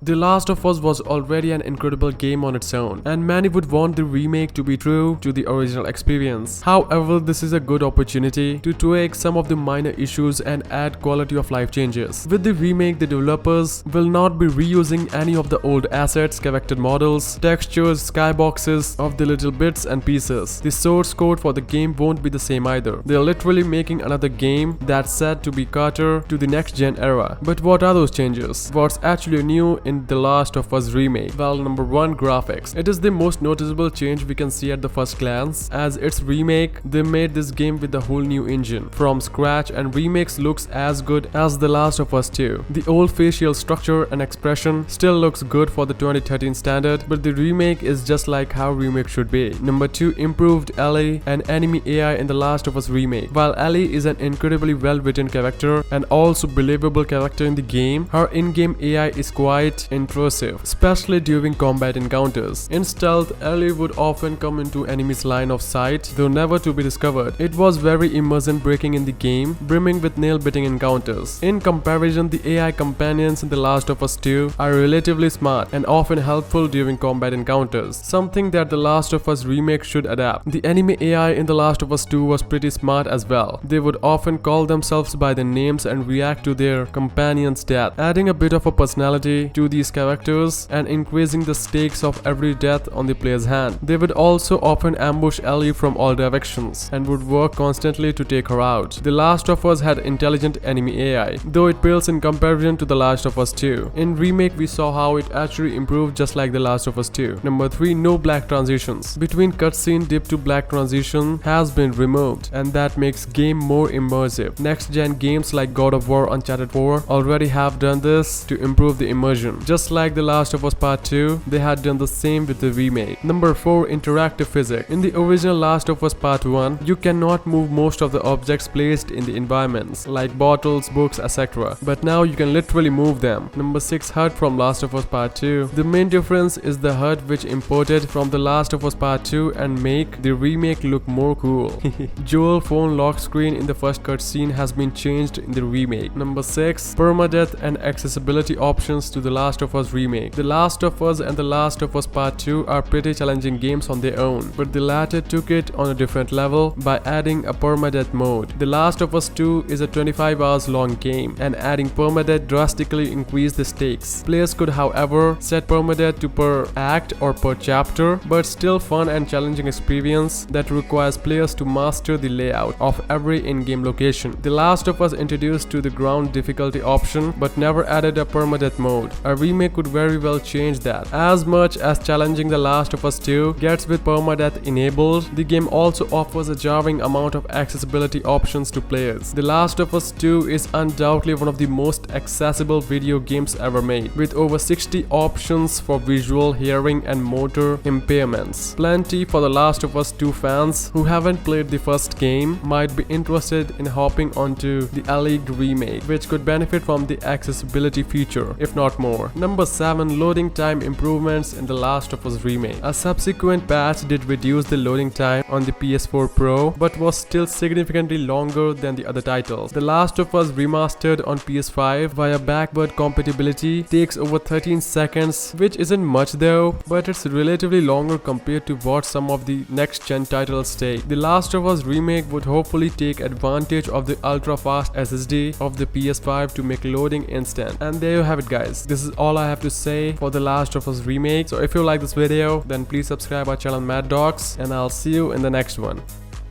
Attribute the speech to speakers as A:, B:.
A: The Last of Us was already an incredible game on its own, and many would want the remake to be true to the original experience. However, this is a good opportunity to tweak some of the minor issues and add quality of life changes. With the remake, the developers will not be reusing any of the old assets, character models, textures, skyboxes of the little bits and pieces. The source code for the game won't be the same either. They're literally making another game that's set to be cater to the next gen era. But what are those changes? What's actually new in The Last of Us Remake? Well, number 1, graphics. It is the most noticeable change we can see at the first glance. As its remake, they made this game with a whole new engine from scratch, and remakes looks as good as The Last of Us 2. The old facial structure and expression still looks good for the 2013 standard, but the remake is just like how remake should be. Number 2, improved Ellie and enemy AI in The Last of Us Remake. While Ellie is an incredibly well-written character and also believable character in the game, her in-game AI is quite intrusive, especially during combat encounters. In stealth, Ellie would often come into enemies' line of sight, though never to be discovered. It was very immersion breaking in the game, brimming with nail-biting encounters. In comparison, the AI companions in The Last of Us 2 are relatively smart and often helpful during combat encounters, something that The Last of Us Remake should adapt. The enemy AI in The Last of Us 2 was pretty smart as well. They would often call themselves by their names and react to their companion's death, adding a bit of a personality to these characters and increasing the stakes of every death on the player's hand. They would also often ambush Ellie from all directions and would work constantly to take her out. The Last of Us had intelligent enemy AI, though it pales in comparison to The Last of Us 2. In Remake, we saw how it actually improved just like The Last of Us 2. Number 3, no black transitions. Between cutscene, dip to black transition has been removed, and that makes game more immersive. Next-gen games like God of War, Uncharted 4 already have done this to improve the immersion. Just like The Last of Us Part 2, they had done the same with the remake. Number 4, interactive physics. In the original Last of Us Part 1, you cannot move most of the objects placed in the environments, like bottles, books, etc. But now you can literally move them. Number 6, HUD from Last of Us Part 2. The main difference is the HUD which imported from The Last of Us Part 2 and make the remake look more cool. Joel's phone lock screen in the first cutscene has been changed in the remake. Number 6, permadeath and accessibility options to The Last of Us Remake. The Last of Us and The Last of Us Part 2 are pretty challenging games on their own, but the latter took it on a different level by adding a permadeath mode. The Last of Us 2 is a 25 hours long game, and adding permadeath drastically increased the stakes. Players could, however, set permadeath to per act or per chapter, but still fun and challenging experience that requires players to master the layout of every in-game location. The Last of Us introduced to the ground difficulty option, but never added a permadeath mode. A remake could very well change that. As much as challenging The Last of Us 2 gets with permadeath enabled, the game also offers a jarring amount of accessibility options to players. The Last of Us 2 is undoubtedly one of the most accessible video games ever made, with over 60 options for visual, hearing, and motor impairments. Plenty for The Last of Us 2 fans who haven't played the first game might be interested in hopping onto the Ellie remake, which could benefit from the accessibility feature, if not more. Number 7, loading time improvements in The Last of Us Remake. A subsequent patch did reduce the loading time on the PS4 Pro, but was still significantly longer than the other titles. The Last of Us Remastered on PS5 via backward compatibility takes over 13 seconds, which isn't much though, but it's relatively longer compared to what some of the next-gen titles take. The Last of Us Remake would hopefully take advantage of the ultra-fast SSD of the PS5 to make loading instant. And there you have it, guys. This is all I have to say for The Last of Us Remake. So if you like this video, then please subscribe our channel Mad Dogs, and I'll see you in the next one.